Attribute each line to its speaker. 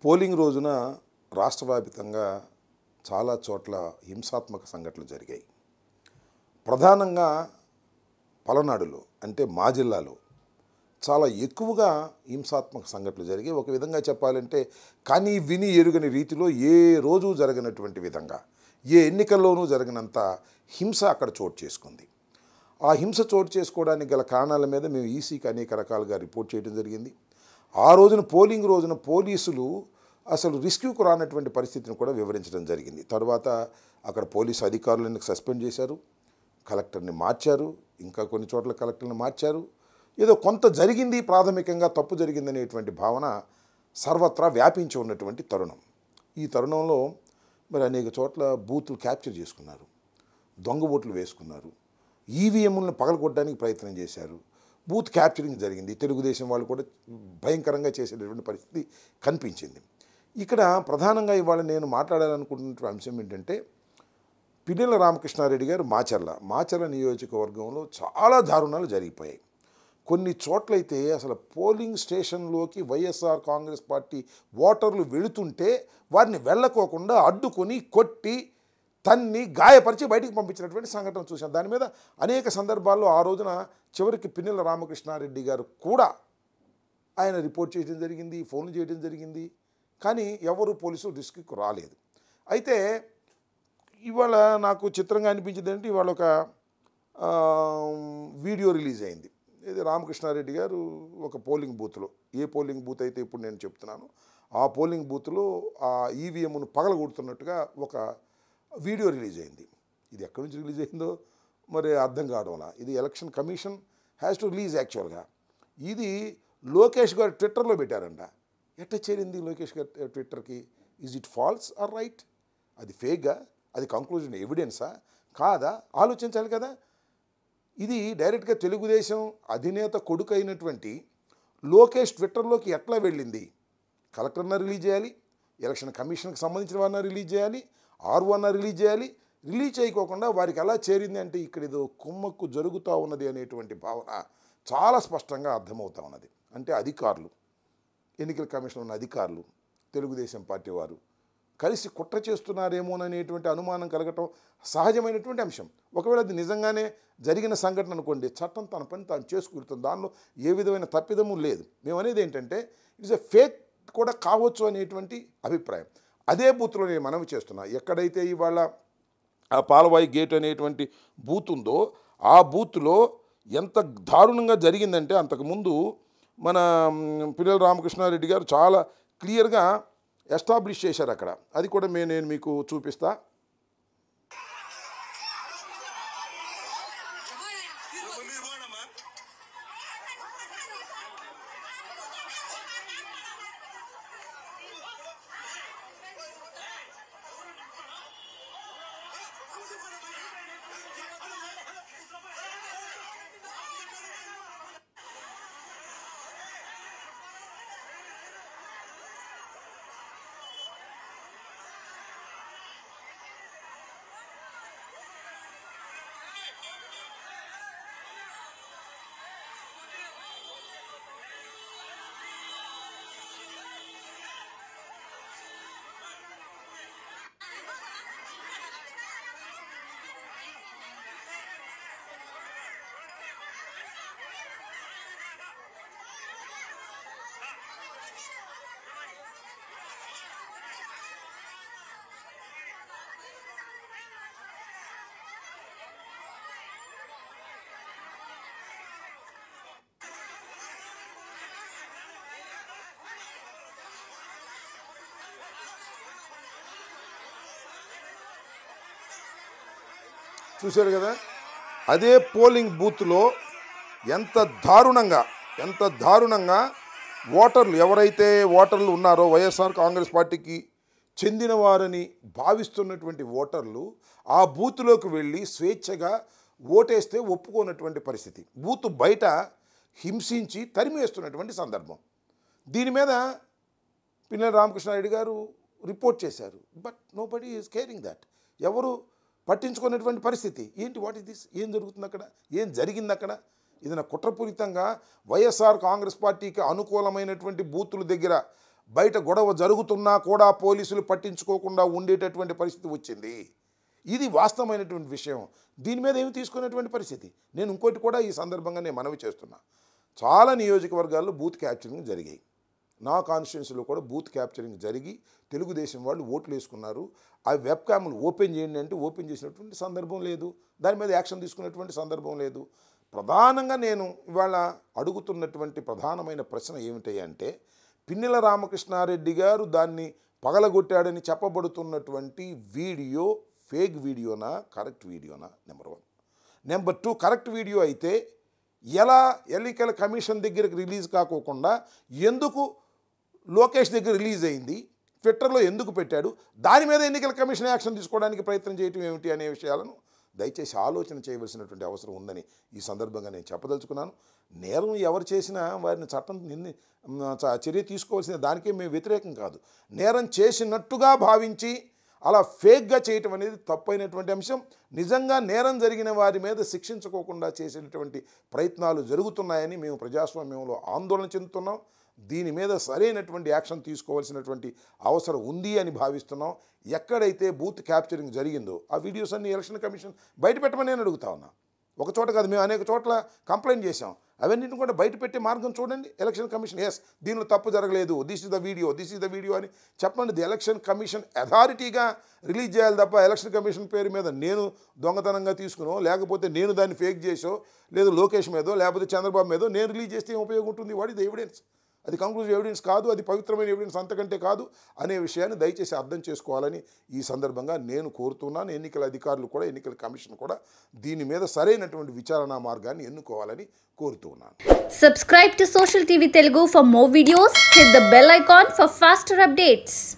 Speaker 1: Polling రోజున రాష్ట్రవ్యాప్తంగా చాలా చోట్ల హింసాత్మక సంఘటనలు జరిగాయి. ప్రధానంగా పలనాడులో అంటే మా జిల్లాలో చాలా ఎక్కువగా హింసాత్మక సంఘటనలు జరిగాయి. ఒక విధంగా చెప్పాలంటే కానీ విని ఎరుగని రీతిలో ఏ రోజు జరగనటువంటి విధంగా ఏ ఎన్నికల్లోనూ జరిగినంత హింస అక్కడ చోటు చేసుకుంది. ఆ హింస చోటు చేసుకోవడానికి గల కారణాల మీద మేము ఈసీకి అనేక రకాలుగా రిపోర్ట్ చేయడం జరిగింది. ఆ రోజున పోలింగ్ రోజున పోలీసులు అసలు రిస్క్యూకు రానటువంటి పరిస్థితిని కూడా వివరించడం జరిగింది. తర్వాత అక్కడ పోలీసు అధికారులను సస్పెండ్ చేశారు, కలెక్టర్ని మార్చారు, ఇంకా కొన్ని చోట్ల కలెక్టర్ని మార్చారు. ఏదో కొంత జరిగింది, ప్రాథమికంగా తప్పు జరిగిందనేటువంటి భావన సర్వత్రా వ్యాపించి ఉన్నటువంటి తరుణం. ఈ తరుణంలో మరి అనేక చోట్ల బూతులు క్యాప్చర్ చేసుకున్నారు, దొంగ ఓట్లు వేసుకున్నారు, ఈవీఎంలను పగలగొట్టడానికి ప్రయత్నం చేశారు, బూత్ క్యాప్చరింగ్ జరిగింది. తెలుగుదేశం వాళ్ళు కూడా భయంకరంగా చేసేటటువంటి పరిస్థితి కనిపించింది. ఇక్కడ ప్రధానంగా ఇవాళ నేను మాట్లాడాలనుకుంటున్న అంశం ఏంటంటే పిన్నెల రామకృష్ణారెడ్డి గారు మాచర్ల నియోజకవర్గంలో చాలా దారుణాలు జరిగిపోయాయి. కొన్ని చోట్లయితే అసలు పోలింగ్ స్టేషన్లోకి వైఎస్ఆర్ కాంగ్రెస్ పార్టీ ఓటర్లు వెళుతుంటే వారిని వెళ్ళకోకుండా అడ్డుకొని కొట్టి తన్ని గాయపరిచి బయటికి పంపించినటువంటి సంఘటన చూశాం. దాని మీద అనేక సందర్భాల్లో ఆ రోజున చివరికి పిన్నెల రామకృష్ణారెడ్డి గారు కూడా ఆయన రిపోర్ట్ చేయడం జరిగింది, ఫోన్లు చేయడం జరిగింది. కానీ ఎవరు పోలీసులు రిస్క్కి రాలేదు. అయితే ఇవాళ నాకు చిత్రంగా అనిపించింది అంటే ఇవాళ ఒక వీడియో రిలీజ్ అయింది. ఇది రామకృష్ణారెడ్డి గారు ఒక పోలింగ్ బూత్లో, ఏ పోలింగ్ బూత్ అయితే ఇప్పుడు నేను చెప్తున్నాను ఆ పోలింగ్ బూత్లో ఆ ఈవీఎంను పగలగొడుతున్నట్టుగా ఒక వీడియో రిలీజ్ అయింది. ఇది ఎక్కడి నుంచి రిలీజ్ అయిందో మరి అర్థం కావడంలా. ఇది election commission has to release. యాక్చువల్గా ఇది లోకేష్ గారు ట్విట్టర్లో పెట్టారంట. ఎట్లా చేరింది లోకేష్ గారు ట్విట్టర్కి? Is it false or right? అది ఫేక్గా? అది కంక్లూజన్ ఎవిడెన్సా కాదా? ఆలోచించాలి కదా. ఇది డైరెక్ట్గా తెలుగుదేశం అధినేత కొడుకు అయినటువంటి లోకేష్ ట్విట్టర్లోకి ఎట్లా వెళ్ళింది? కలెక్టర్న రిలీజ్ చేయాలి, ఎలక్షన్ కమిషన్కి సంబంధించిన వారిని రిలీజ్ చేయాలి, ఆర్ఓన్న రిలీజ్ చేయాలి. రిలీజ్ చేయకోకుండా వారికి ఎలా చేరింది అంటే ఇక్కడ ఏదో కుమ్మక్కు జరుగుతూ ఉన్నది అనేటువంటి భావన చాలా స్పష్టంగా అర్థమవుతూ ఉన్నది. అంటే అధికారులు, ఎన్నికల కమిషన్ ఉన్న అధికారులు, తెలుగుదేశం పార్టీ వారు కలిసి కుట్ర చేస్తున్నారేమోననేటువంటి అనుమానం కలగటం సహజమైనటువంటి అంశం. ఒకవేళ అది నిజంగానే జరిగిన సంఘటన అనుకోండి, చట్టం తన పని తాను చేసుకుంటుంది, దానిలో ఏ విధమైన తప్పిదము లేదు. మేము అనేది ఏంటంటే ఇట్స్ ఎ ఫేక్ కూడా కావచ్చు అనేటువంటి అభిప్రాయం. అదే బూత్లో నేను మనవి చేస్తున్నా, ఎక్కడైతే ఇవాళ ఆ పాలవాయి గేట్ అనేటువంటి బూత్ ఉందో ఆ బూత్లో ఎంత దారుణంగా జరిగిందంటే అంతకుముందు మన పిన్నెల రామకృష్ణారెడ్డి గారు చాలా క్లియర్గా ఎస్టాబ్లిష్ చేశారు అక్కడ. అది కూడా నేను మీకు చూపిస్తా. చూశారు కదా, అదే పోలింగ్ బూత్లో ఎంత దారుణంగా ఓటర్లు ఎవరైతే ఓటర్లు ఉన్నారో వైఎస్ఆర్ కాంగ్రెస్ పార్టీకి చెందిన వారని భావిస్తున్నటువంటి ఓటర్లు ఆ బూత్లోకి వెళ్ళి స్వేచ్ఛగా ఓటేస్తే ఒప్పుకోనటువంటి పరిస్థితి, బూత్ బయట హింసించి తరిమేస్తున్నటువంటి సందర్భం. దీని మీద పిన్నెల రామకృష్ణారెడ్డి గారు రిపోర్ట్ చేశారు. But nobody is caring that. ఎవరు పట్టించుకునేటువంటి పరిస్థితి ఏంటి? What is this? ఏం జరుగుతుంది అక్కడ? ఏం జరిగింది అక్కడ? ఇది కుట్రపూరితంగా వైఎస్ఆర్ కాంగ్రెస్ పార్టీకి అనుకూలమైనటువంటి బూతుల దగ్గర బయట గొడవ జరుగుతున్నా కూడా పోలీసులు పట్టించుకోకుండా ఉండేటటువంటి పరిస్థితి వచ్చింది. ఇది వాస్తవమైనటువంటి విషయం. దీని మీద ఏమి తీసుకునేటువంటి పరిస్థితి. నేను ఇంకోటి కూడా ఈ సందర్భంగా నేను మనవి చేస్తున్నా. చాలా నియోజకవర్గాల్లో బూత్ క్యాప్చరింగ్ జరిగాయి. నా కాన్స్టిట్యున్సీలో కూడా బూత్ క్యాప్చరింగ్ జరిగి తెలుగుదేశం వాళ్ళు ఓట్లు వేసుకున్నారు. ఆ వెబ్ క్యామ్లు ఓపెన్ చేయండి అంటే ఓపెన్ చేసినటువంటి సందర్భం లేదు. దాని మీద యాక్షన్ తీసుకున్నటువంటి సందర్భం లేదు. ప్రధానంగా నేను ఇవాళ అడుగుతున్నటువంటి ప్రధానమైన ప్రశ్న ఏమిటంటే, పిన్నెల రామకృష్ణారెడ్డి గారు దాన్ని పగలగొట్టాడని చెప్పబడుతున్నటువంటి వీడియో ఫేక్ వీడియోనా, కరెక్ట్ వీడియోనా? నెంబర్ 1. నెంబర్ 2, కరెక్ట్ వీడియో అయితే ఎలా ఎన్నికల కమిషన్ దగ్గరికి రిలీజ్ కాకోకుండా ఎందుకు లోకేష్ దగ్గర రిలీజ్ అయింది, ట్విట్టర్లో ఎందుకు పెట్టాడు, దాని మీద ఎన్నికల కమిషన్ యాక్షన్ తీసుకోవడానికి ప్రయత్నం చేయటం ఏమిటి అనే విషయాలను దయచేసి ఆలోచన చేయవలసినటువంటి అవసరం ఉందని ఈ సందర్భంగా నేను చెప్పదలుచుకున్నాను. నేరం ఎవరు చేసినా వారిని చట్టం చర్య తీసుకోవాల్సిన దానికే మేము వ్యతిరేకం కాదు. నేరం చేసినట్టుగా భావించి అలా ఫేక్గా చేయటం అనేది తప్పైనటువంటి అంశం. నిజంగా నేరం జరిగిన వారి మీద శిక్షించుకోకుండా చేసేటటువంటి ప్రయత్నాలు జరుగుతున్నాయని మేము ప్రజాస్వామ్యంలో ఆందోళన చెందుతున్నాం. దీని మీద సరైనటువంటి యాక్షన్ తీసుకోవాల్సినటువంటి అవసరం ఉంది అని భావిస్తున్నాం. ఎక్కడైతే బూత్ క్యాప్చరింగ్ జరిగిందో ఆ వీడియోస్ అన్ని ఎలక్షన్ కమిషన్ బయట పెట్టమని నేను అడుగుతా ఉన్నా. ఒక చోట కాదు, మేము అనేక చోట్ల కంప్లైంట్ చేశాం. అవన్నింటిని కూడా బయట పెట్టే మార్గం చూడండి. ఎలక్షన్ కమిషన్ దీనిలో తప్పు జరగలేదు, దిస్ ఇస్ ద వీడియో అని చెప్పండి. ది ఎలక్షన్ కమిషన్ అథారిటీగా రిలీజ్ చేయాలి తప్ప ఎలక్షన్ కమిషన్ పేరు మీద నేను దొంగతనంగా తీసుకునో, లేకపోతే నేను దాన్ని ఫేక్ చేసో, లేదా లోకేష్ మీదో లేకపోతే చంద్రబాబు మీదో నేను రిలీజ్ చేస్తే ఏం ఉపయోగం ఉంటుంది? What is the evidence? అది కంక్లూజివ్ ఎవిడెన్స్ కాదు, అది పవిత్రమైన ఎవిడెన్స్ అంతకంటే కాదు అనే విషయాన్ని దయచేసి అర్థం చేసుకోవాలని ఈ సందర్భంగా నేను కోరుతున్నాను. ఎన్నికల అధికారులు కూడా, ఎన్నికల కమిషన్ కూడా దీని మీద సరైనటువంటి విచారణా మార్గాన్ని ఎన్నుకోవాలని కోరుతున్నాను.
Speaker 2: Subscribe to Social TV Telugu for more videos. Hit the bell icon for faster updates.